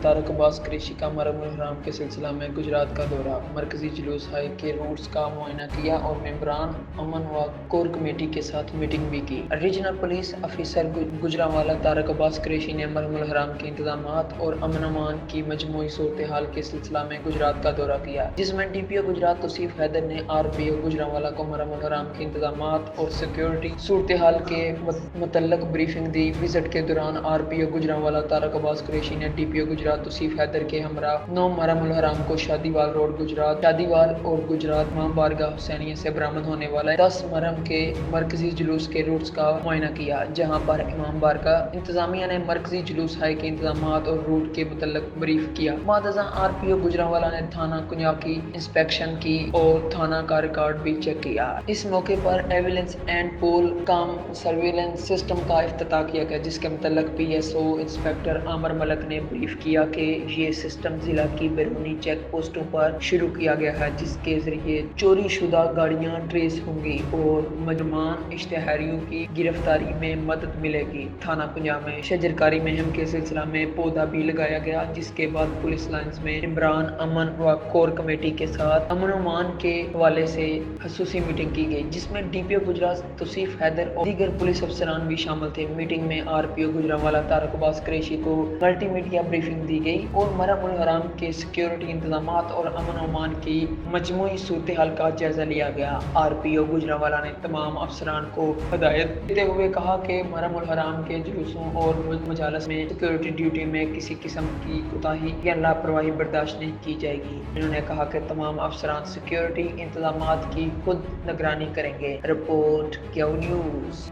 तारक अब्बास कुरैशी का मरहम हराम के सिलसिला में गुजरात का दौरा, मरकजी जुलूस हाई के रूट्स का मुआयना किया और मेंबरान अमन व कोर कमेटी के साथ मीटिंग भी की। Regional police officer Gujranwala Tariq Abbas Qureshi ने मरहम हराम के इंतजामात और अमन अमान की मजमूई सूरत हाल के सिलसिला में गुजरात का दौरा किया, जिसमें DPO गुजरात तौसीफ हैदर ने RPO गुजरांवाला को मरहम हराम के इंतजामात और सिक्योरिटी सूरत हाल के मुतल्लक ब्रीफिंग दी। विजिट के दौरान RPO गुजरांवाला तारक अब्बास कुरैशी ने DPO गुजरात तौसीफ हैदर के हमरा 9 मुहर्रम हराम को शादीवाल रोड गुजरात, शादीवाल और गुजरात इमाम बारगाह हुसैनिया से बरामद होने वाला 10 मुहर्रम के मरकजी जुलूस के रूट्स का मुआयना किया, जहां पर इमाम बारगाह इंतजामिया ने मरकजी जुलूस हाई के इंतजामात और रूट के मुतल्लक ब्रीफ किया। मादजा RPO गुजरांवाला ने थाना कुंजा की इंस्पेक्शन की और थाना का रिकॉर्ड भी चेक किया। इस मौके पर एविडेंस एंड पोल काम सर्विलेंस सिस्टम का इफ्तिताह किया गया, जिसके मुतल्लक PSO इंस्पेक्टर आमर मलक ने ब्रीफ किया कि ये सिस्टम जिला की बैरूनी चेक पोस्टों पर शुरू किया गया है, जिसके जरिए चोरी शुदा गाड़ियां ट्रेस होंगी और मजमान इश्तेहारियों की गिरफ्तारी में मदद मिलेगी। थाना कुंजा में शजरकारी मुहिम के सिलसिला में पौधा भी लगाया गया, जिसके बाद पुलिस लाइन्स में इमरान अमन व कोर कमेटी के साथ अमन अमान के हवाले से खसूसी मीटिंग की गई, जिसमें DPO गुजरात तौसीफ हैदर और दीगर पुलिस अफसरान भी शामिल थे। मीटिंग में RPO गुजरांवाला तारक अब्बास कुरैशी को मल्टीमीडिया ब्रीफिंग दी गई और मरहम हराम के सिक्योरिटी इंतजामात और अमन अमान की मजमूई सूरत हाल का जायजा लिया गया। RPO गुजरांवाला ने तमाम अफसरान को हिदायत देते हुए कहा कि मरहम हराम के जुलूसों और मजालस में सिक्योरिटी ड्यूटी में किसी किस्म की कोताही या लापरवाही बर्दाश्त नहीं की जाएगी। उन्होंने कहा कि तमाम अफसरान सिक्योरिटी इंतजामात की खुद निगरानी करेंगे। Report Q news.